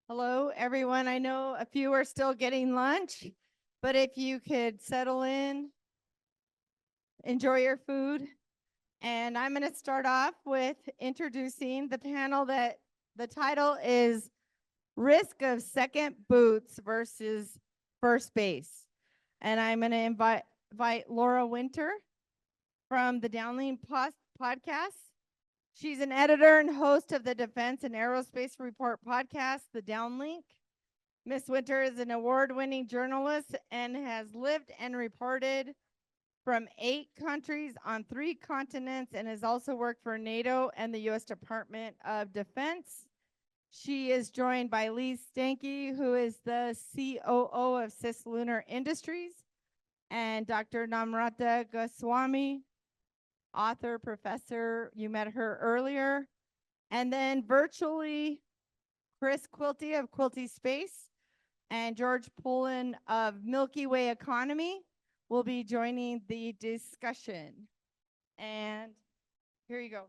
Hello, everyone. I know a few are still getting lunch, but if you could settle in, enjoy your food. And I'm going to start off with introducing the panel that the title is Risk of Second Boots versus First Base. And I'm going to invite Laura Winter from the Downlink podcast. She's an editor and host of the Defense and Aerospace Report podcast, The Downlink. Miss Winter is an award-winning journalist and has lived and reported from 8 countries on 3 continents and has also worked for NATO and the U.S. Department of Defense. She is joined by Lee Stanky, who is the COO of Cislunar Industries, and Dr. Namrata Goswami, author, professor. You met her earlier. And then virtually, Chris Quilty of Quilty Space and George Pullem of MilkyWayEconomy will be joining the discussion. And here you go.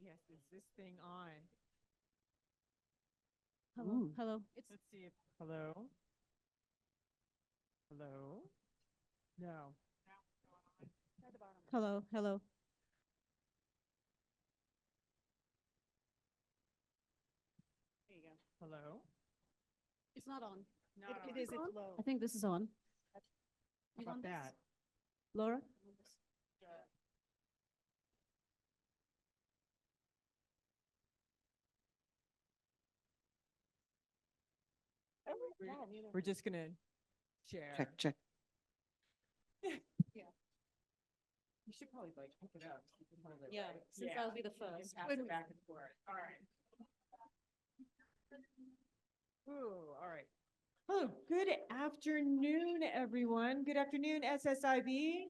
Yes, is this thing on? Hello. Ooh. Hello. Let's see if, hello? Hello? No. Hello. Hello. There you go. Hello? It's not on. Not on. It is. It's low. I think this is on. How about that? Laura? We're just gonna share. Check. You should probably like hook it up. So you can hold it, Yeah, right? since I'll be the first. Pass it back and forth. All right. Ooh, all right. Oh, good afternoon, everyone. Good afternoon, SSIB.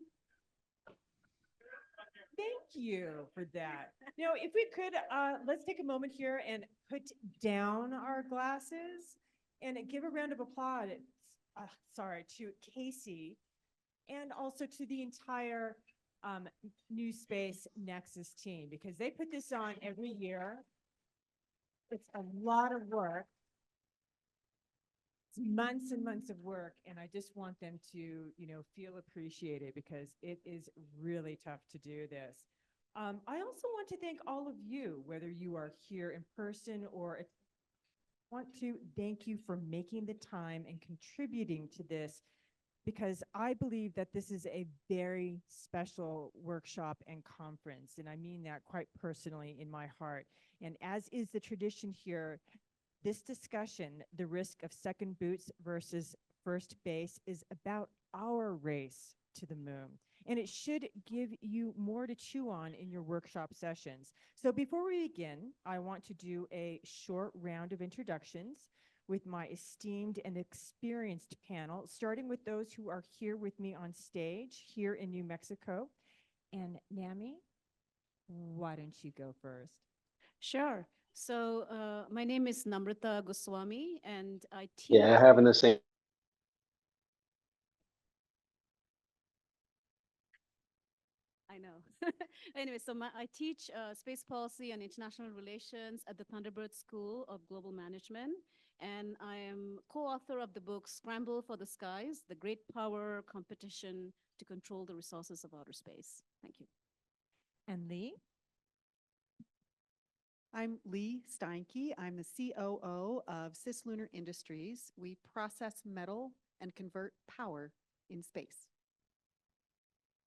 Thank you for that. Now, if we could, let's take a moment here and put down our glasses and give a round of applause, to Casey and also to the entire New Space Nexus team, because they put this on every year. It's a lot of work. It's months and months of work, and I just want them to, feel appreciated because it is really tough to do this. I also want to thank all of you, whether you are here in person or want to thank you for making the time and contributing to this, because I believe that this is a very special workshop and conference, and I mean that quite personally in my heart. And as is the tradition here, this discussion, the risk of second boots versus first base, is about our race to the moon. And it should give you more to chew on in your workshop sessions. So before we begin, I want to do a short round of introductions with my esteemed and experienced panel, starting with those who are here with me on stage here in New Mexico. And Nami, why don't you go first? Sure. So my name is Namrata Goswami, and I teach. Yeah, having the same. I know. Anyway, so I teach space policy and international relations at the Thunderbird School of Global Management. And I am co-author of the book Scramble for the Skies, The Great Power Competition to Control the Resources of Outer Space. Thank you. And Lee? I'm Lee Steinke. I'm the COO of Cislunar Industries. We process metal and convert power in space.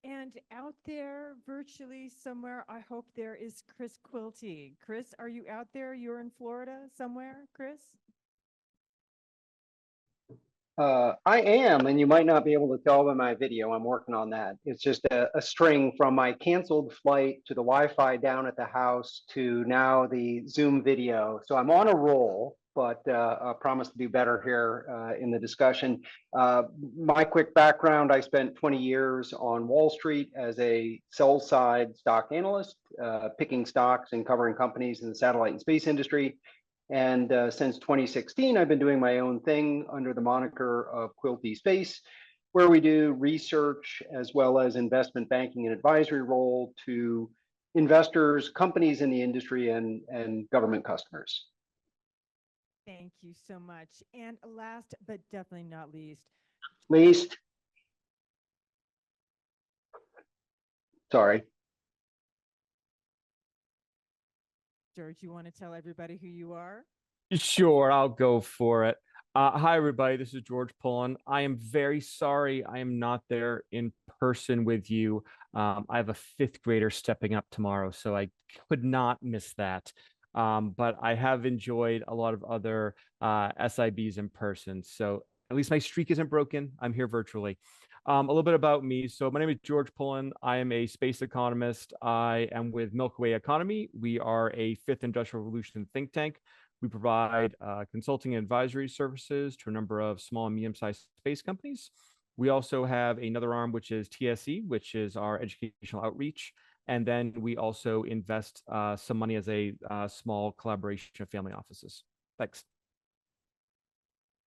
And out there virtually somewhere, I hope there is Chris Quilty. Chris, are you out there? You're in Florida somewhere, Chris? I am, and you might not be able to tell by my video. I'm working on that. It's just a string from my canceled flight to the Wi-Fi down at the house to now the Zoom video. So I'm on a roll, but I promise to do better here in the discussion. My quick background, I spent 20 years on Wall Street as a sell-side stock analyst, picking stocks and covering companies in the satellite and space industry. And since 2016, I've been doing my own thing under the moniker of Quilty Space, where we do research as well as investment banking and advisory role to investors, companies in the industry, and government customers. Thank you so much. And last but definitely not least, Sorry. George, you want to tell everybody who you are? Sure, I'll go for it. Hi, everybody. This is George Pullem. I am very sorry I am not there in person with you. I have a fifth grader stepping up tomorrow, so I could not miss that. But I have enjoyed a lot of other SIBs in person. So at least my streak isn't broken. I'm here virtually. A little bit about me. So my name is George Pullem. I am a space economist. I am with MilkyWayEconomy. We are a fifth industrial revolution think tank. We provide consulting and advisory services to a number of small and medium-sized space companies. We also have another arm, which is TSE, which is our educational outreach. And then we also invest some money as a small collaboration of family offices. Thanks.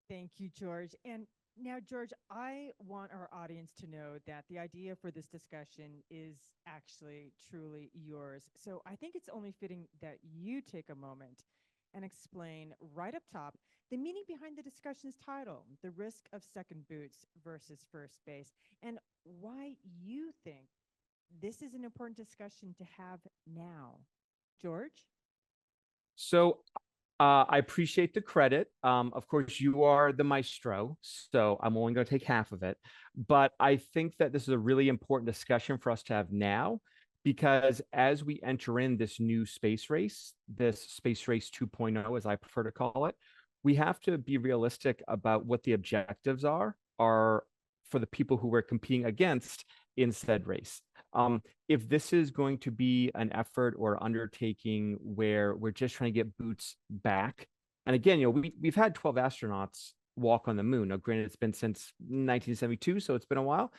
Thank you, George. And now, George, I want our audience to know that the idea for this discussion is actually truly yours. So I think it's only fitting that you take a moment and explain right up top the meaning behind the discussion's title, The Risk of Second Boots versus First Base, and why you think this is an important discussion to have now. George? So I appreciate the credit. Of course, you are the maestro, so I'm only going to take half of it. But I think that this is a really important discussion for us to have now, because as we enter in this new space race, this space race 2.0, as I prefer to call it, we have to be realistic about what the objectives are for the people who we're competing against in said race. If this is going to be an effort or undertaking where we're just trying to get boots back, and again, we've had 12 astronauts walk on the moon. Now, granted, it's been since 1972, so it's been a while,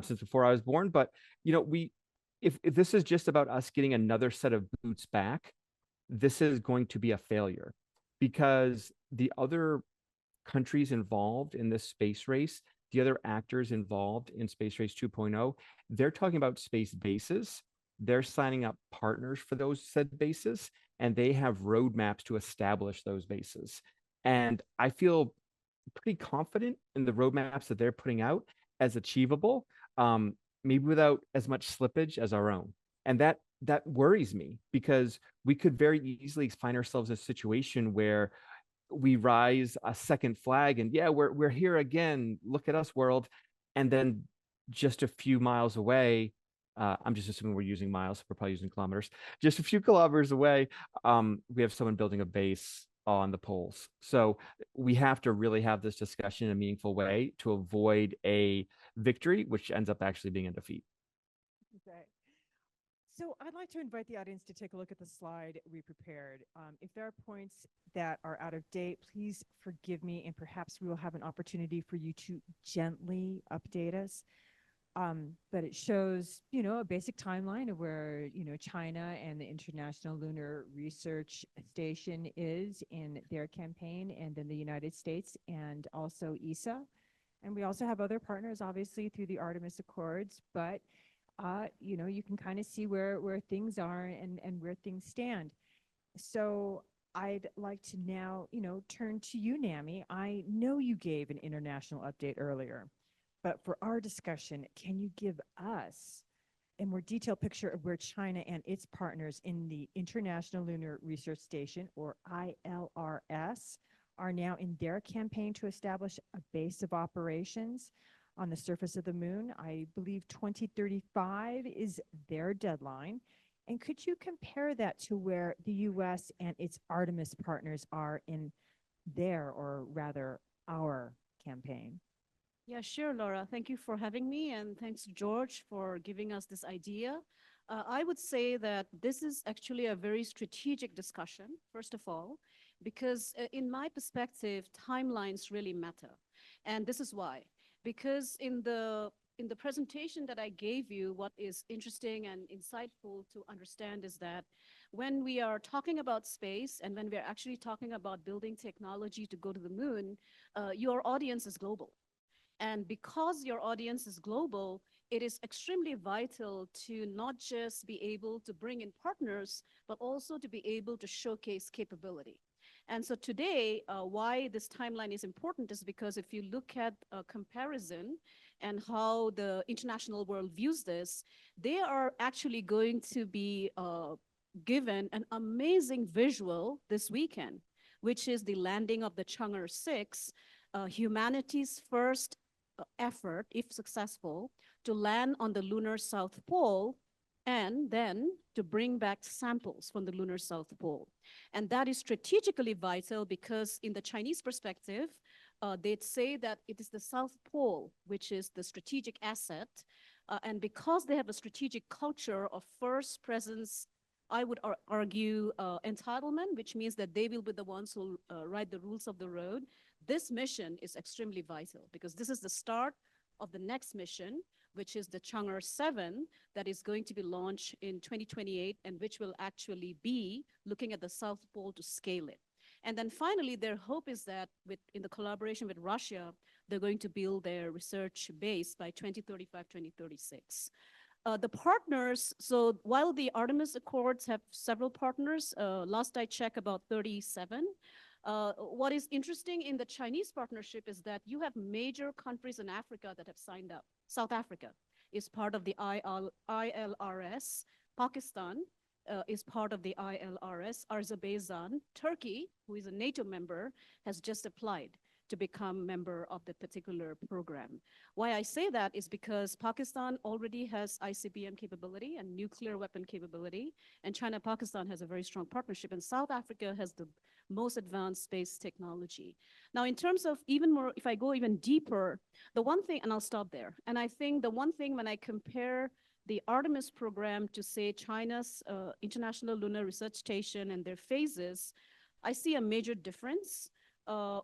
since before I was born. But if this is just about us getting another set of boots back, this is going to be a failure, because the other countries involved in this space race, the other actors involved in Space Race 2.0, they're talking about space bases. They're signing up partners for those said bases, and they have roadmaps to establish those bases. And I feel pretty confident in the roadmaps that they're putting out as achievable, maybe without as much slippage as our own. And that worries me, because we could very easily find ourselves in a situation where we rise a second flag and we're here again, look at us, world. And then just a few miles away, I'm just assuming we're using miles, we're probably using kilometers, just a few kilometers away, we have someone building a base on the poles. So we have to really have this discussion in a meaningful way to avoid a victory, which ends up actually being a defeat. Okay. So I'd like to invite the audience to take a look at the slide we prepared. If there are points that are out of date, please forgive me, and perhaps we will have an opportunity for you to gently update us. But it shows, a basic timeline of where, China and the International Lunar Research Station is in their campaign, and then the United States and also ESA. And we also have other partners, obviously, through the Artemis Accords, but you can kind of see where things are and where things stand. So I'd like to now, turn to you, Nami. I know you gave an international update earlier, but for our discussion, can you give us a more detailed picture of where China and its partners in the International Lunar Research Station, or ILRS, are now in their campaign to establish a base of operations on the surface of the moon? I believe 2035 is their deadline. And could you compare that to where the US and its Artemis partners are in their, or rather our campaign? Yeah, sure, Laura. Thank you for having me, and thanks, George, for giving us this idea. I would say that this is actually a very strategic discussion, first of all, because in my perspective, timelines really matter. And this is why. Because in the in the presentation that I gave you, what is interesting and insightful to understand is that when we are talking about space and when we're actually talking about building technology to go to the moon, your audience is global. And because your audience is global, it is extremely vital to not just be able to bring in partners, but also to be able to showcase capability. And so today, why this timeline is important is because if you look at a comparison and how the international world views this, they are actually going to be given an amazing visual this weekend, which is the landing of the Chang'e 6, humanity's first effort, if successful, to land on the lunar South Pole and then to bring back samples from the lunar South Pole. And that is strategically vital because in the Chinese perspective, they'd say that it is the South Pole, which is the strategic asset. And because they have a strategic culture of first presence, I would argue entitlement, which means that they will be the ones who write the rules of the road. This mission is extremely vital because this is the start of the next mission, which is the Chang'e 7 that is going to be launched in 2028 and which will actually be looking at the South Pole to scale it. And then finally, their hope is that in the collaboration with Russia, they're going to build their research base by 2035, 2036. The partners, so while the Artemis Accords have several partners, last I checked about 37, what is interesting in the Chinese partnership is that you have major countries in Africa that have signed up. South Africa is part of the ILRS. Pakistan is part of the ILRS. Azerbaijan, Turkey, who is a NATO member, has just applied to become member of the particular program. Why I say that is because Pakistan already has ICBM capability and nuclear weapon capability, and China-Pakistan has a very strong partnership, and South Africa has the most advanced space technology. Now, in terms of even more, if I go even deeper, the one thing, and I'll stop there, and I think the one thing when I compare the Artemis program to, say, China's International Lunar Research Station and their phases, I see a major difference.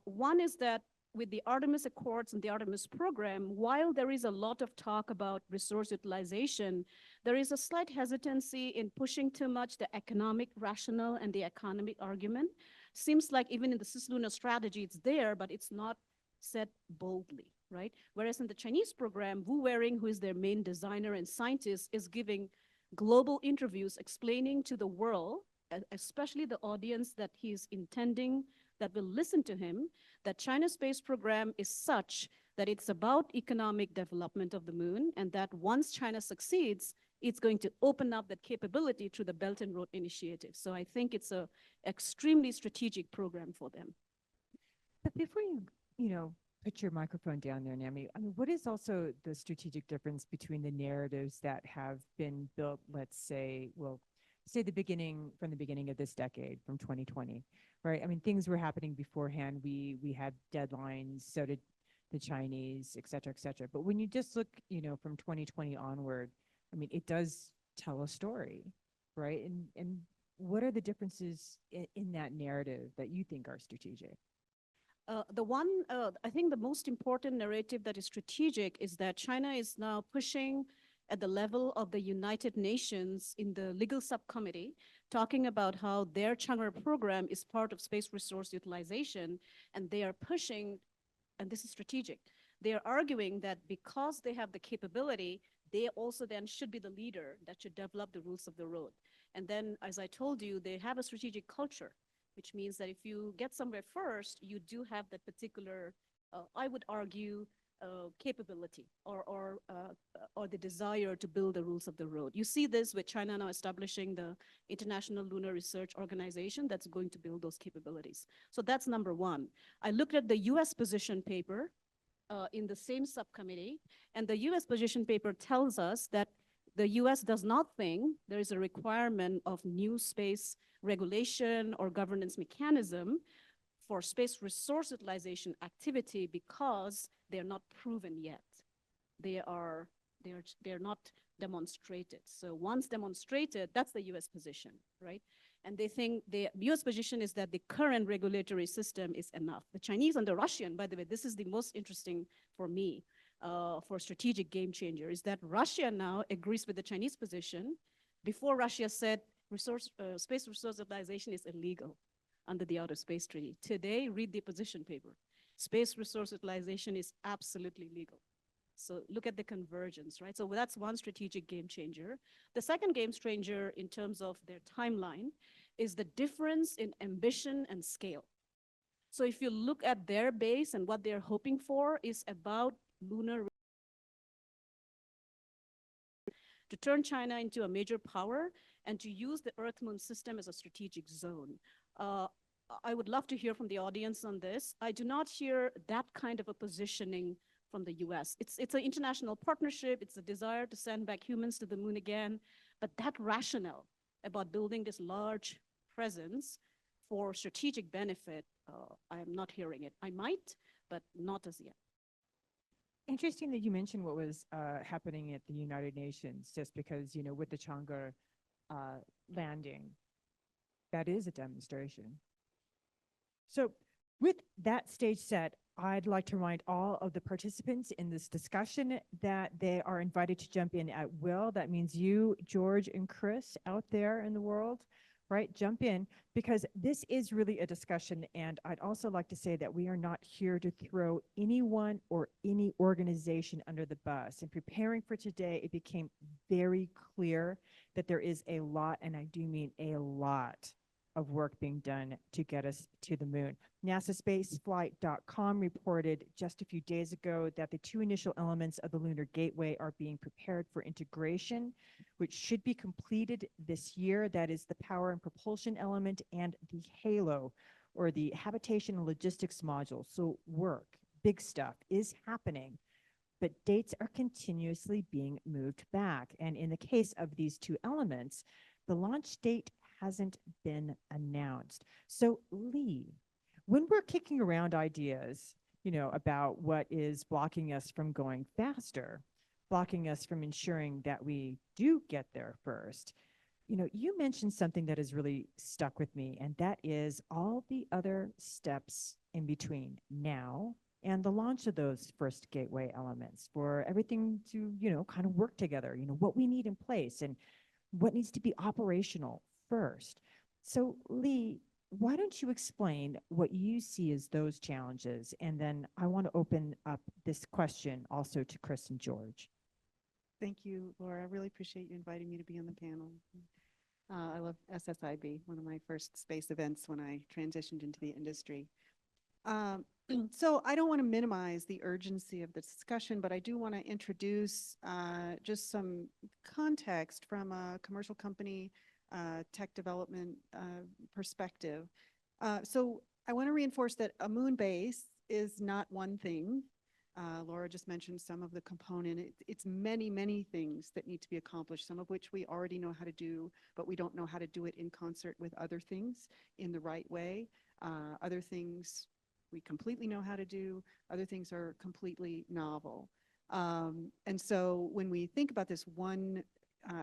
One is that with the Artemis Accords and the Artemis program, while there is a lot of talk about resource utilization, there is a slight hesitancy in pushing too much the economic rationale and the economic argument. Seems like even in the cislunar strategy, it's there, but it's not said boldly, right? Whereas in the Chinese program, Wu Wearing, who is their main designer and scientist, is giving global interviews explaining to the world, especially the audience that he's intending that will listen to him, that China's space program is such that it's about economic development of the moon, and that once China succeeds, it's going to open up that capability through the Belt and Road Initiative. So I think it's an extremely strategic program for them. But before you put your microphone down there, Nami, I mean, what is also the strategic difference between the narratives that have been built, let's say, say the beginning of this decade, from 2020, right? I mean, things were happening beforehand. We had deadlines, so did the Chinese, et cetera, et cetera. But when you just look, from 2020 onward, I mean, it does tell a story, right? And what are the differences in that narrative that you think are strategic? I think the most important narrative that is strategic is that China is now pushing at the level of the United Nations in the legal subcommittee, talking about how their Chang'e program is part of space resource utilization, and they are pushing, and this is strategic, they are arguing that because they have the capability, they also then should be the leader that should develop the rules of the road. And then, as I told you, they have a strategic culture, which means that if you get somewhere first, you do have that particular, I would argue, capability or the desire to build the rules of the road. You see this with China now establishing the International Lunar Research Organization that's going to build those capabilities. So that's number one. I looked at the US position paper in the same subcommittee, and the US position paper tells us that the US does not think there is a requirement of new space regulation or governance mechanism for space resource utilization activity because they're not proven yet. They're not demonstrated. So once demonstrated, that's the US position, right? And they think the US position is that the current regulatory system is enough. The Chinese and the Russian, by the way, this is the most interesting for me. for strategic game changer is that Russia now agrees with the Chinese position. Before, Russia said space resource utilization is illegal under the Outer Space Treaty. Today, read the position paper. Space resource utilization is absolutely legal. So look at the convergence, right? So that's one strategic game changer. The second game changer in terms of their timeline is the difference in ambition and scale. So if you look at their base and what they're hoping for is about lunar to turn China into a major power and to use the Earth-Moon system as a strategic zone. I would love to hear from the audience on this. I do not hear that kind of a positioning from the US. It's an international partnership. It's a desire to send back humans to the moon again. But that rationale about building this large presence for strategic benefit, I am not hearing it. I might, but not as yet. Interesting that you mentioned what was happening at the United Nations, just because, you know, with the Chang'e landing, that is a demonstration. So with that stage set, I'd like to remind all of the participants in this discussion that they are invited to jump in at will. That means you, George, and Chris out there in the world, right? Jump in, because this is really a discussion. And I'd also like to say that we are not here to throw anyone or any organization under the bus. In preparing for today, it became very clear that there is a lot, and I do mean a lot, of work being done to get us to the moon. NASAspaceflight.com reported just a few days ago that the two initial elements of the Lunar Gateway are being prepared for integration, which should be completed this year. That is the power and propulsion element and the HALO, or the habitation and logistics module. So work, big stuff, is happening, but dates are continuously being moved back. And in the case of these two elements, the launch date hasn't been announced. So Lee, when we're kicking around ideas, you know, about what is blocking us from going faster, blocking us from ensuring that we do get there first, you know, you mentioned something that has really stuck with me, and that is all the other steps in between now and the launch of those first gateway elements for everything to, you know, kind of work together, you know, what we need in place and what needs to be operational first. So Lee, why don't you explain what you see as those challenges? And then I want to open up this question also to Chris and George. Thank you, Laura. I really appreciate you inviting me to be on the panel. I love SSIB, one of my first space events when I transitioned into the industry. So I don't want to minimize the urgency of the discussion, but I do want to introduce just some context from a commercial company tech development perspective. So I want to reinforce that a moon base is not one thing. Laura just mentioned some of the component. It's many, many things that need to be accomplished, some of which we already know how to do, but we don't know how to do it in concert with other things in the right way. Other things we completely know how to do. Other things are completely novel. And so when we think about this one,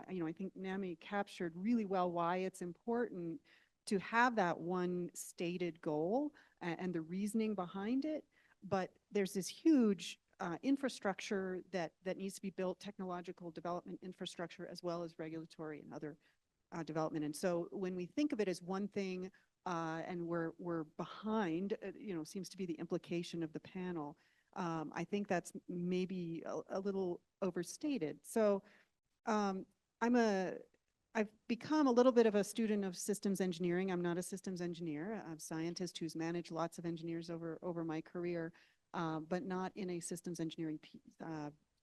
you know, I think Nami captured really well why it's important to have that one stated goal and the reasoning behind it. But there's this huge infrastructure that needs to be built, technological development infrastructure, as well as regulatory and other development. And so when we think of it as one thing and we're behind, you know, seems to be the implication of the panel. I think that's maybe a little overstated. So I've become a little bit of a student of systems engineering. I'm not a systems engineer. I'm a scientist who's managed lots of engineers over my career, but not in a systems engineering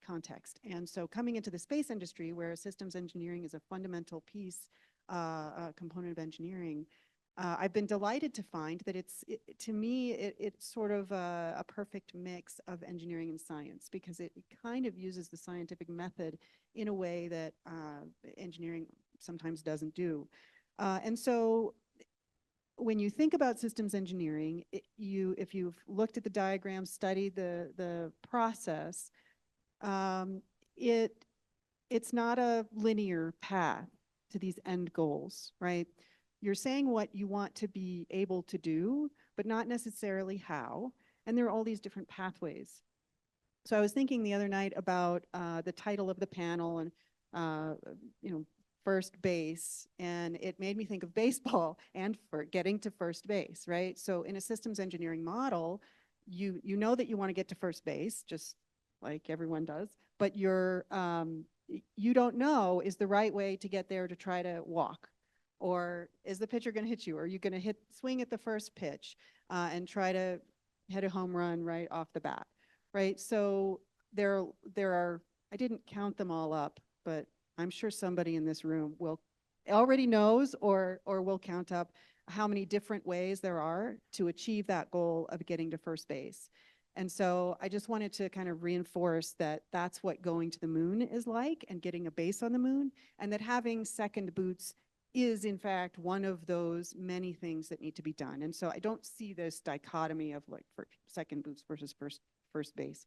context. And so coming into the space industry, where systems engineering is a fundamental piece, a component of engineering, I've been delighted to find that to me, it's sort of a perfect mix of engineering and science, because it kind of uses the scientific method in a way that engineering sometimes doesn't do. And so when you think about systems engineering, if you've looked at the diagram, studied the process, it's not a linear path to these end goals, right? You're saying what you want to be able to do, but not necessarily how. And there are all these different pathways. So I was thinking the other night about the title of the panel and, first base, and it made me think of baseball and for getting to first base, right? So in a systems engineering model, you know that you want to get to first base, just like everyone does, but you don't know is the right way to get there to try to walk, or is the pitcher going to hit you? Or are you going to swing at the first pitch and try to hit a home run right off the bat, right? So there are, I didn't count them all up, but I'm sure somebody in this room already knows or will count up how many different ways there are to achieve that goal of getting to first base. And so I just wanted to kind of reinforce that that's what going to the moon is like, and getting a base on the moon, and that having second boots is in fact one of those many things that need to be done. And so I don't see this dichotomy of like for second boots versus first base.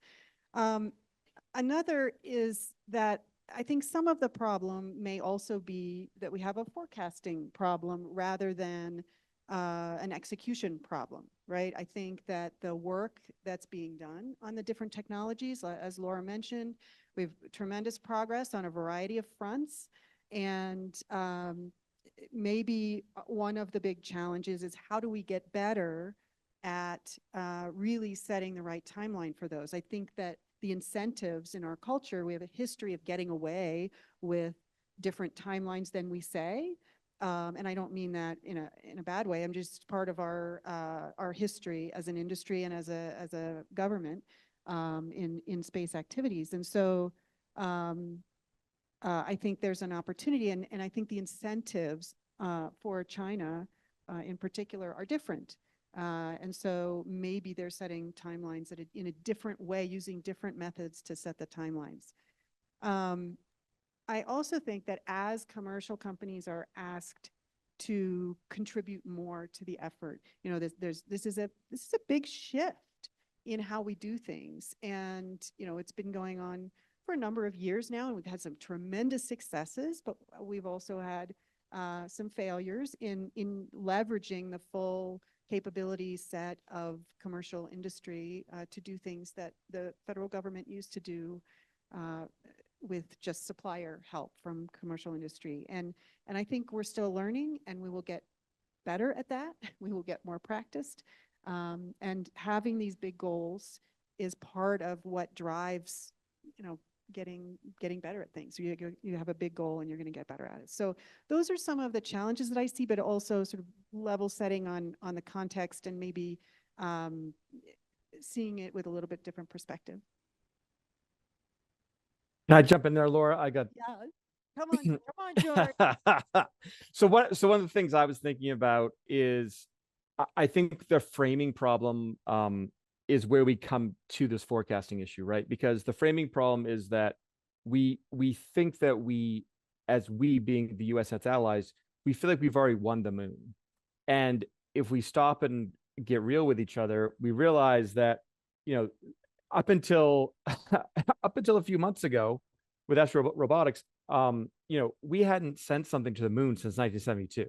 Another is that I think some of the problem may also be that we have a forecasting problem rather than an execution problem, right? I think that the work that's being done on the different technologies, as Laura mentioned, we have tremendous progress on a variety of fronts. And maybe one of the big challenges is how do we get better at really setting the right timeline for those? I think that the incentives in our culture, we have a history of getting away with different timelines than we say. And I don't mean that in a bad way. I'm just part of our history as an industry and as a government in space activities. And so I think there's an opportunity, and I think the incentives for China in particular are different. And so maybe they're setting timelines in a different way, using different methods to set the timelines. I also think that as commercial companies are asked to contribute more to the effort, this is a big shift in how we do things. And, it's been going on for a number of years now, and we've had some tremendous successes, but we've also had some failures in leveraging the full capability set of commercial industry to do things that the federal government used to do with just supplier help from commercial industry. And I think we're still learning, and we will get better at that. We will get more practiced. And having these big goals is part of what drives, getting better at things. So you have a big goal and you're going to get better at it. So those are some of the challenges that I see, but also sort of level setting on the context and maybe seeing it with a little bit different perspective. Can I jump in there, Laura? Yeah, come on, George. So one of the things I was thinking about is I think the framing problem is where we come to this forecasting issue, right? Because the framing problem is that we think that as we being the US and its allies, we feel like we've already won the moon. And if we stop and get real with each other, we realize that, up until a few months ago with astro robotics, we hadn't sent something to the moon since 1972.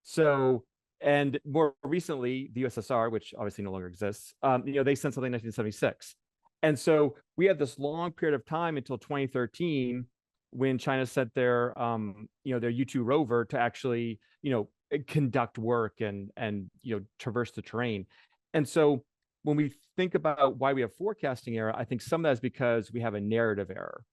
So, and more recently, the USSR, which obviously no longer exists, they sent something in 1976. And so we had this long period of time until 2013 when China sent their U-2 rover to actually, conduct work and traverse the terrain. And so when we think about why we have forecasting error, I think some of that is because we have a narrative error,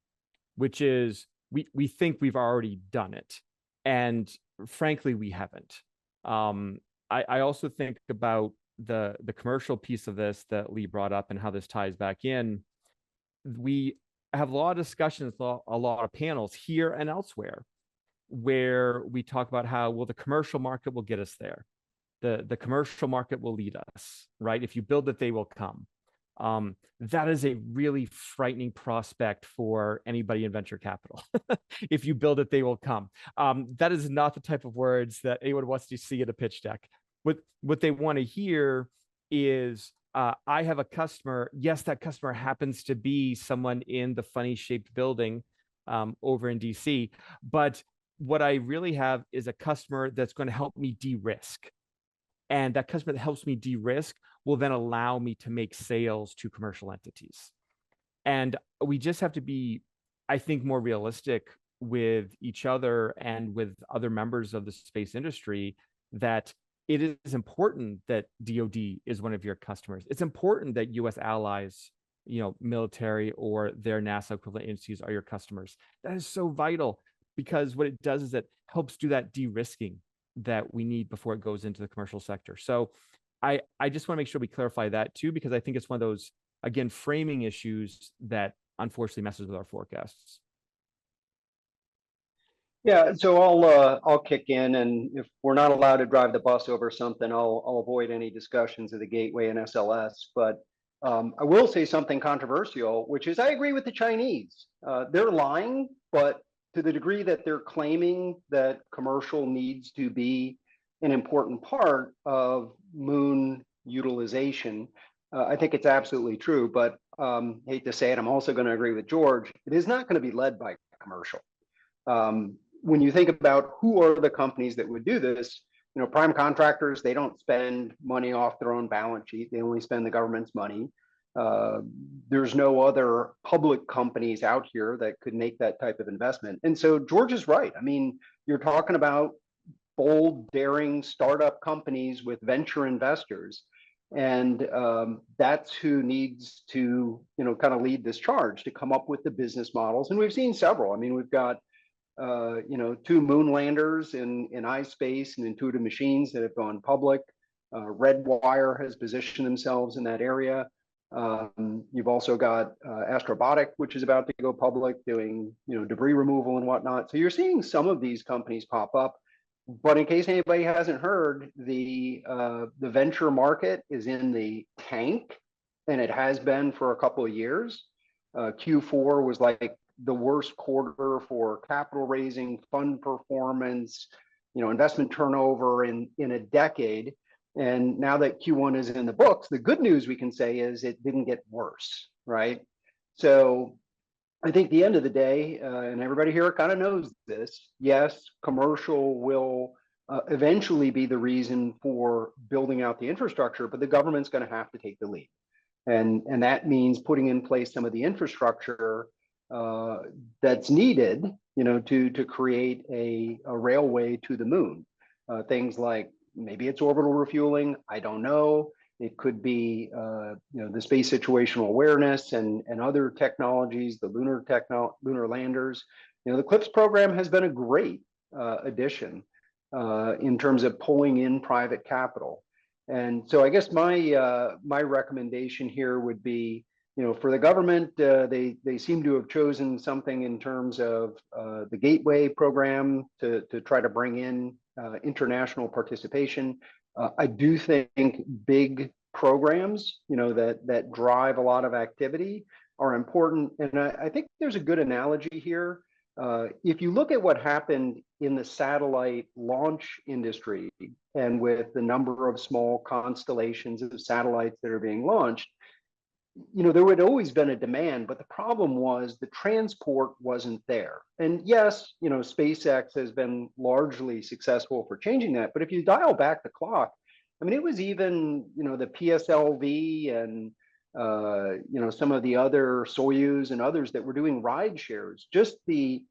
which is we think we've already done it. And frankly, we haven't. I also think about the commercial piece of this that Lee brought up and how this ties back in. We have a lot of discussions, a lot of panels here and elsewhere where we talk about how, well, the commercial market will get us there. The commercial market will lead us, right? If you build it, they will come. That is a really frightening prospect for anybody in venture capital. If you build it, they will come. That is not the type of words that anyone wants to see in a pitch deck. What they want to hear is, I have a customer. Yes, that customer happens to be someone in the funny shaped building over in DC. But what I really have is a customer that's going to help me de-risk. And that customer that helps me de-risk will then allow me to make sales to commercial entities. And we just have to be, I think, more realistic with each other and with other members of the space industry, that it is important that DoD is one of your customers. It's important that US allies, military or their NASA equivalent agencies are your customers. That is so vital, because what it does is it helps do that de-risking that we need before it goes into the commercial sector. So I just want to make sure we clarify that too, because I think it's one of those, again, framing issues that unfortunately messes with our forecasts. Yeah, so I'll kick in, and if we're not allowed to drive the bus over something, I'll avoid any discussions of the Gateway and SLS. But I will say something controversial, which is I agree with the Chinese. They're lying, but to the degree that they're claiming that commercial needs to be an important part of moon utilization, I think it's absolutely true. But hate to say it, I'm also going to agree with George. It is not going to be led by commercial. When you think about who are the companies that would do this, prime contractors, they don't spend money off their own balance sheet. They only spend the government's money. There's no other public companies out here that could make that type of investment. And so George is right. I mean, you're talking about bold, daring startup companies with venture investors. And that's who needs to, kind of lead this charge to come up with the business models. And we've seen several. I mean, we've got two moon landers in iSpace and Intuitive Machines that have gone public. Redwire has positioned themselves in that area. You've also got Astrobotic, which is about to go public, doing debris removal and whatnot. So you're seeing some of these companies pop up. But in case anybody hasn't heard, the venture market is in the tank, and it has been for a couple of years. Q4 was like the worst quarter for capital raising, fund performance, investment turnover in a decade. And now that Q1 is in the books, the good news we can say is it didn't get worse, right? So I think the end of the day, and everybody here kind of knows this, yes, commercial will eventually be the reason for building out the infrastructure, but the government's going to have to take the lead. And that means putting in place some of the infrastructure that's needed, to create a railway to the moon. Things like maybe it's orbital refueling. I don't know. It could be, the space situational awareness and other technologies, the lunar landers. The CLIPS program has been a great addition in terms of pulling in private capital. And so I guess my recommendation here would be, for the government, they seem to have chosen something in terms of the Gateway program to try to bring in international participation. I do think big programs, that drive a lot of activity are important. And I think there's a good analogy here. If you look at what happened in the satellite launch industry and with the number of small constellations of satellites that are being launched, there would always been a demand, but the problem was the transport wasn't there. And yes, SpaceX has been largely successful for changing that. But if you dial back the clock, I mean, it was even, the PSLV and, some of the other Soyuz and others that were doing ride shares. Just the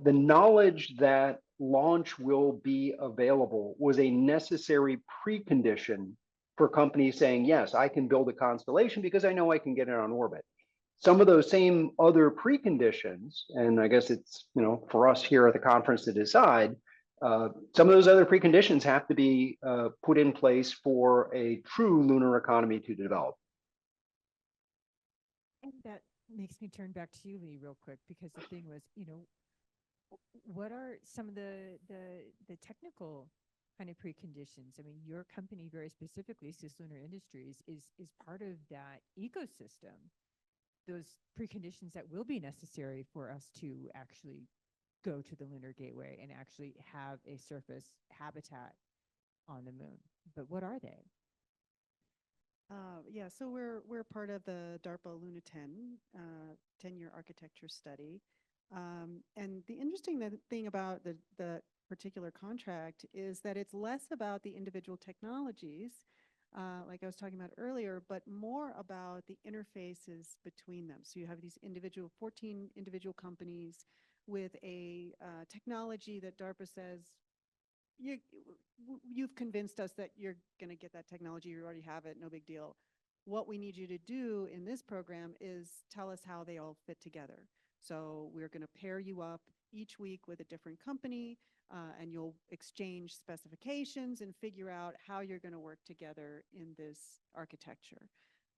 knowledge that launch will be available was a necessary precondition for companies saying, yes, I can build a constellation because I know I can get it on orbit. Some of those same other preconditions, and I guess it's, for us here at the conference to decide, some of those other preconditions have to be put in place for a true lunar economy to develop. And that makes me turn back to you, Lee, real quick, because the thing was, what are some of the technical kind of preconditions? I mean, your company very specifically, Cis Lunar Industries, is part of that ecosystem. Those preconditions that will be necessary for us to actually go to the Lunar Gateway and actually have a surface habitat on the moon. But what are they? Yeah, so we're part of the DARPA Luna 10 10-year architecture study. And the interesting thing about the particular contract is that it's less about the individual technologies like I was talking about earlier, but more about the interfaces between them. So you have these 14 individual companies with a technology that DARPA says, you've convinced us that you're going to get that technology, you already have it, no big deal. What we need you to do in this program is tell us how they all fit together. So we're going to pair you up each week with a different company, and you'll exchange specifications and figure out how you're going to work together in this architecture.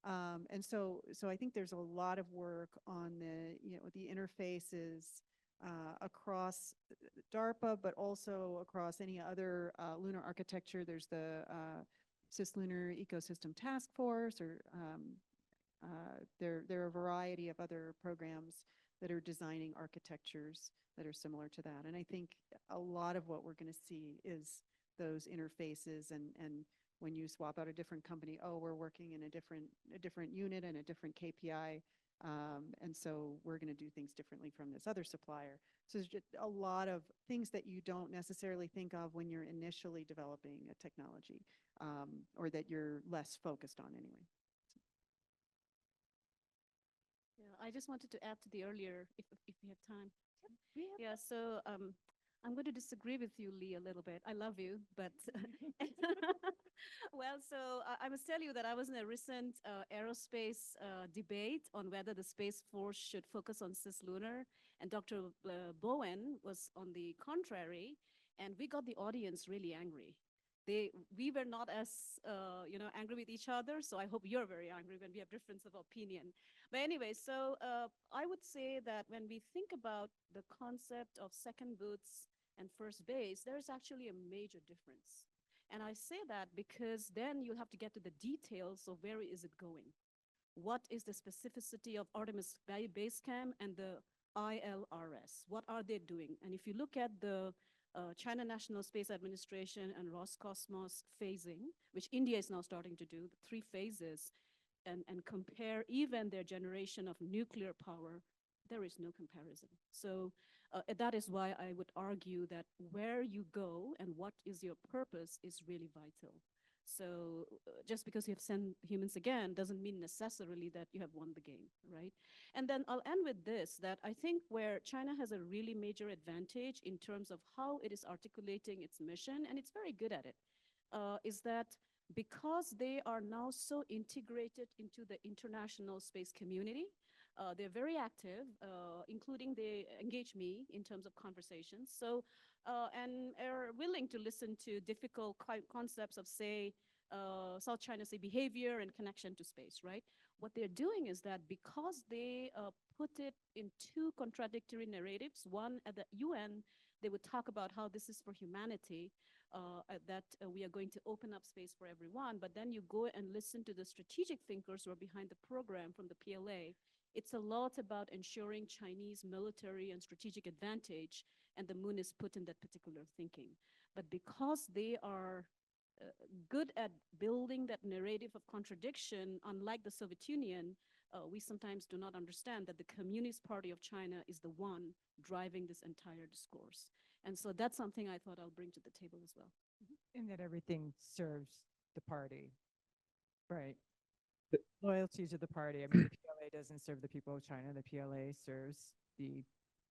And so I think there's a lot of work on the interfaces across DARPA, but also across any other lunar architecture. There's the Cislunar Ecosystem Task Force, or there are a variety of other programs that are designing architectures that are similar to that. And I think a lot of what we're going to see is those interfaces, and when you swap out a different company, oh, we're working in a different unit and a different KPI. And so we're going to do things differently from this other supplier. So there's just a lot of things that you don't necessarily think of when you're initially developing a technology, or that you're less focused on anyway. Yeah, I just wanted to add to the earlier, if we have time. Yeah, so I'm going to disagree with you, Lee, a little bit. I love you, but well, so I must tell you that I was in a recent aerospace debate on whether the Space Force should focus on cislunar, and Dr. Bowen was on the contrary, and we got the audience really angry. We were not as angry with each other, so I hope you're very angry when we have difference of opinion. But anyway, so I would say that when we think about the concept of second boots and first base, there's actually a major difference. And I say that because then you'll have to get to the details of where is it going. What is the specificity of Artemis Base Camp and the ILRS? What are they doing? And if you look at the China National Space Administration and Roscosmos phasing, which India is now starting to do, the 3 phases, and compare even their generation of nuclear power, there is no comparison. So that is why I would argue that where you go and what is your purpose is really vital. So just because you have sent humans again doesn't mean necessarily that you have won the game, right? And then I'll end with this, that I think where China has a really major advantage in terms of how it is articulating its mission, and it's very good at it, is that because they are now so integrated into the international space community, they're very active, including they engage me in terms of conversations. So, and are willing to listen to difficult concepts of, say, South China Sea behavior and connection to space, right? What they're doing is that because they put it in 2 contradictory narratives, one at the UN, they would talk about how this is for humanity, that we are going to open up space for everyone, but then you go and listen to the strategic thinkers who are behind the program from the PLA. It's a lot about ensuring Chinese military and strategic advantage, and the moon is put in that particular thinking. But because they are good at building that narrative of contradiction, unlike the Soviet Union, we sometimes do not understand that the Communist Party of China is the one driving this entire discourse. And so that's something I thought I'll bring to the table as well. And that everything serves the party, right? Loyalty to the party. I mean, the PLA doesn't serve the people of China. The PLA serves the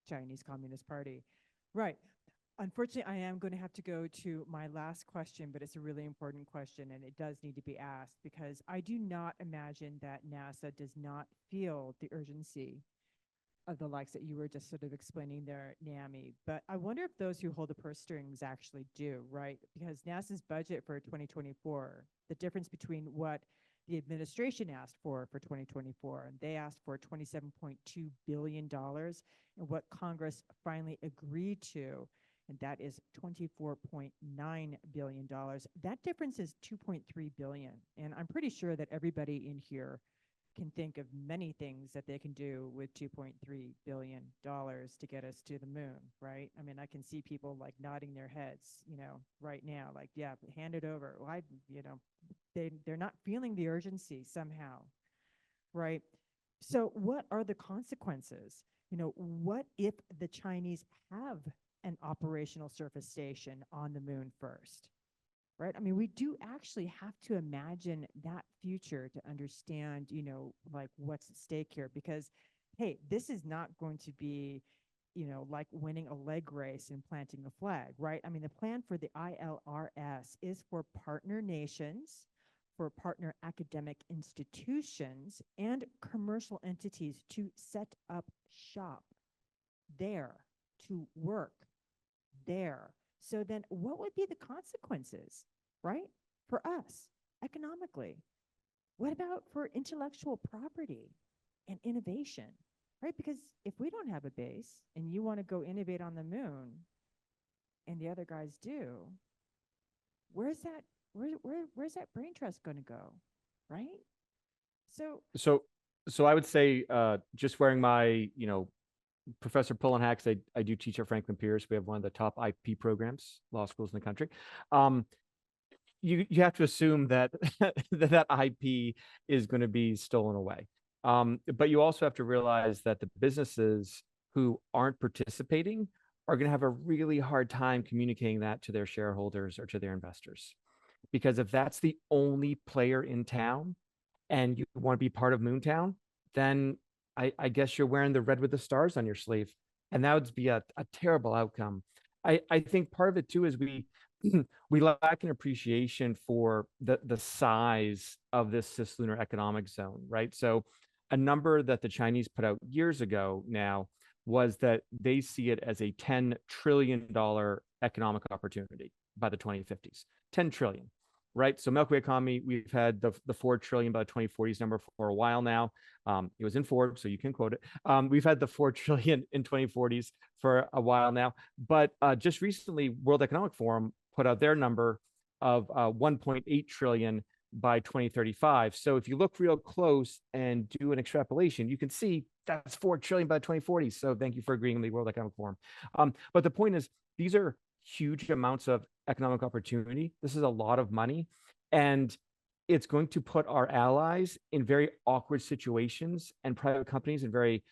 Chinese Communist Party. Right. Unfortunately, I am going to have to go to my last question, but it's a really important question, and it does need to be asked, because I do not imagine that NASA does not feel the urgency of the likes that you were just sort of explaining there, NAMI. But I wonder if those who hold the purse strings actually do, right? Because NASA's budget for 2024, the difference between what the administration asked for 2024, and they asked for $27.2 billion, and what Congress finally agreed to, and that is $24.9 billion. That difference is $2.3 billion. And I'm pretty sure that everybody in here can think of many things that they can do with $2.3 billion to get us to the moon, right? I mean, I can see people like nodding their heads, right now, like, yeah, hand it over. Well, they're not feeling the urgency somehow, right? So what are the consequences? What if the Chinese have an operational surface station on the moon first? right? I mean, we do actually have to imagine that future to understand, like what's at stake here, because, hey, this is not going to be, like winning a leg race and planting a flag, right? I mean, the plan for the ILRS is for partner nations, for partner academic institutions, and commercial entities to set up shop there, to work there. So then what would be the consequences, right, for us economically? What about for intellectual property and innovation, right? Because if we don't have a base and you want to go innovate on the moon and the other guys do, where's that brain trust going to go, right? So I would say just wearing my, Professor Pullem hats, I do teach at Franklin Pierce. We have one of the top IP programs, law schools in the country. You have to assume that that IP is going to be stolen away. But you also have to realize that the businesses who aren't participating are going to have a really hard time communicating that to their shareholders or to their investors. Because if that's the only player in town and you want to be part of Moontown, then I guess you're wearing the red with the stars on your sleeve. And that would be a terrible outcome. I think part of it too is we lack an appreciation for the size of this cislunar economic zone, right? So a number that the Chinese put out years ago now was that they see it as a $10 trillion economic opportunity by the 2050s. 10 trillion, right? So MilkyWayEconomy, we've had the 4 trillion by the 2040s number for a while now. It was in Forbes, so you can quote it. We've had the 4 trillion in 2040s for a while now. But just recently, World Economic Forum put out their number of 1.8 trillion by 2035. So if you look real close and do an extrapolation, you can see that's 4 trillion by the 2040s. So thank you for agreeing with the World Economic Forum. But the point is, these are huge amounts of economic opportunity. This is a lot of money. And it's going to put our allies in very awkward situations and private companies in very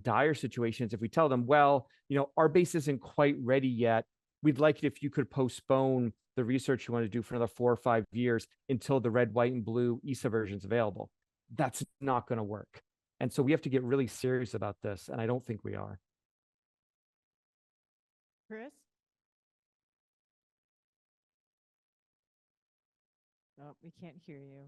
dire situations if we tell them, well, our base isn't quite ready yet. We'd like it if you could postpone the research you want to do for another 4 or 5 years until the red, white, and blue ESA version is available. That's not going to work. And so we have to get really serious about this. And I don't think we are. Chris? Oh, we can't hear you.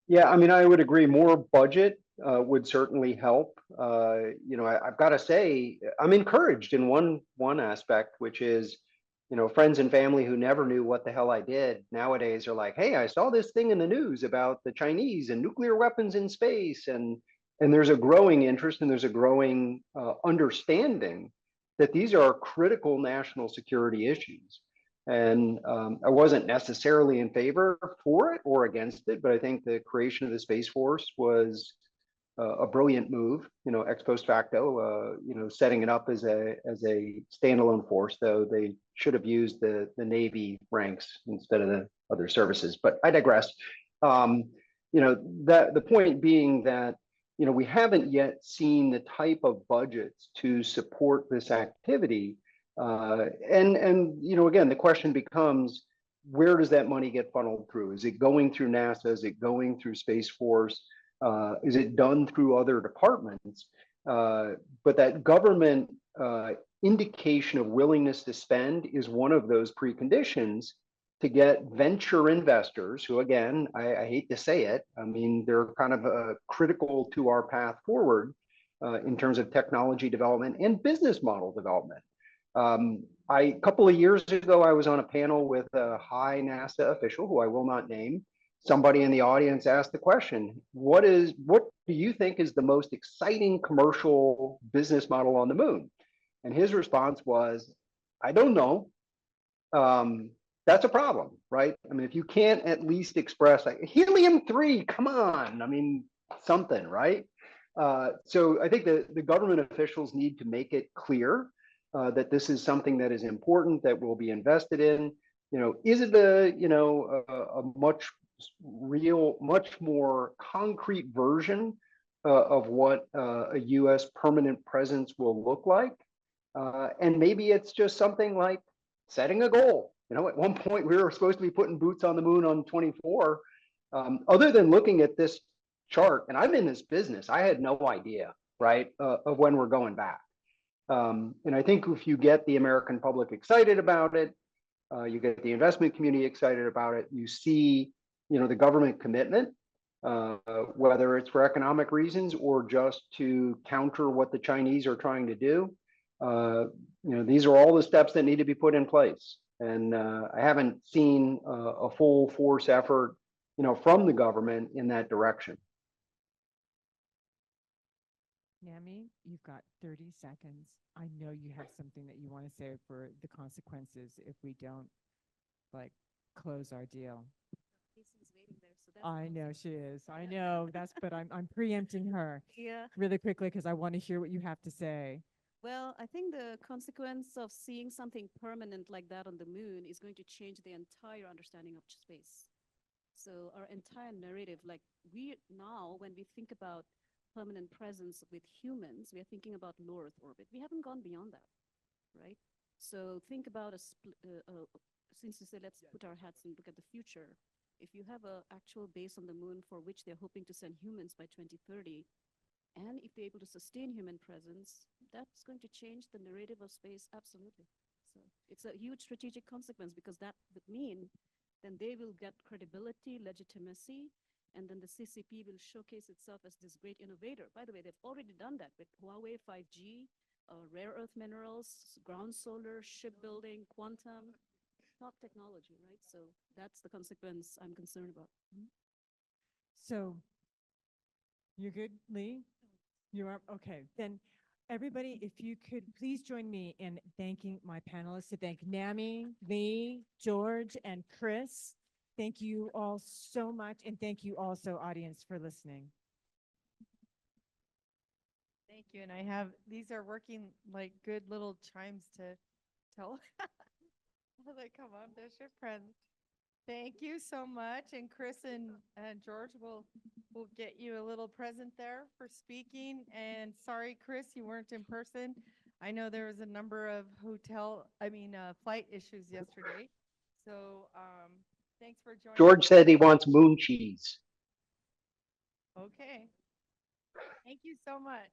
Yeah, I mean, I would agree. More budget would certainly help. I've got to say, I'm encouraged in one aspect, which is, friends and family who never knew what the hell I did nowadays are like, hey, I saw this thing in the news about the Chinese and nuclear weapons in space, and there's a growing interest and there's a growing understanding that these are critical national security issues. And I wasn't necessarily in favor for it or against it, but I think the creation of the Space Force was a brilliant move, ex post facto, setting it up as a standalone force, though they should have used the Navy ranks instead of the other services. But I digress. That the point being that we haven't yet seen the type of budgets to support this activity. And again, the question becomes, where does that money get funneled through? Is it going through NASA? Is it going through Space Force? Is it done through other departments? But that government indication of willingness to spend is one of those preconditions to get venture investors who, again, I hate to say it, I mean, they're kind of critical to our path forward in terms of technology development and business model development. A couple of years ago, I was on a panel with a high NASA official who I will not name. Somebody in the audience asked the question, what do you think is the most exciting commercial business model on the moon? And his response was, I don't know. That's a problem, right? I mean, if you can't at least express like helium-3, come on, I mean, something, right? So I think the government officials need to make it clear that this is something that is important, that will be invested in. Is it a much more concrete version of what a U.S. permanent presence will look like? And maybe it's just something like setting a goal. You know, at one point we were supposed to be putting boots on the moon on 24. Other than looking at this chart, and I'm in this business, I had no idea, right, of when we're going back. And I think if you get the American public excited about it, you get the investment community excited about it, you see, you know, the government commitment, whether it's for economic reasons or just to counter what the Chinese are trying to do. You know, these are all the steps that need to be put in place. And I haven't seen a full force effort, you know, from the government in that direction. Nami, you've got 30 seconds. I know you have something that you want to say for the consequences if we don't like close our deal. Casey's waiting there, so that's I know awesome. she is. I know but I'm preempting her Yeah. really quickly because I want to hear what you have to say. Well, I think the consequence of seeing something permanent like that on the moon is going to change the entire understanding of space. So our entire narrative, like we now, when we think about permanent presence with humans, we are thinking about low Earth orbit. We haven't gone beyond that, right? So think about since you say let's put our hats and look at the future. If you have an actual base on the moon for which they're hoping to send humans by 2030, and if they're able to sustain human presence, that's going to change the narrative of space, absolutely. So it's a huge strategic consequence because that would mean then they will get credibility, legitimacy, and then the CCP will showcase itself as this great innovator. By the way, they've already done that with Huawei 5G, rare earth minerals, ground solar, shipbuilding, quantum, top technology, right? So that's the consequence I'm concerned about. So you're good, Lee? You are? Okay. Then everybody, if you could please join me in thanking my panelists, to thank Nami, Lee, George, and Chris. Thank you all so much. And thank you also, audience, for listening. Thank you. And these are working like good little chimes to tell how they come up. There's your friend. Thank you so much. And Chris and George will get you a little present there for speaking. And sorry, Chris, you weren't in person. I know there was a number of flight issues yesterday. So thanks for joining. George said he wants moon cheese. Okay. Thank you so much.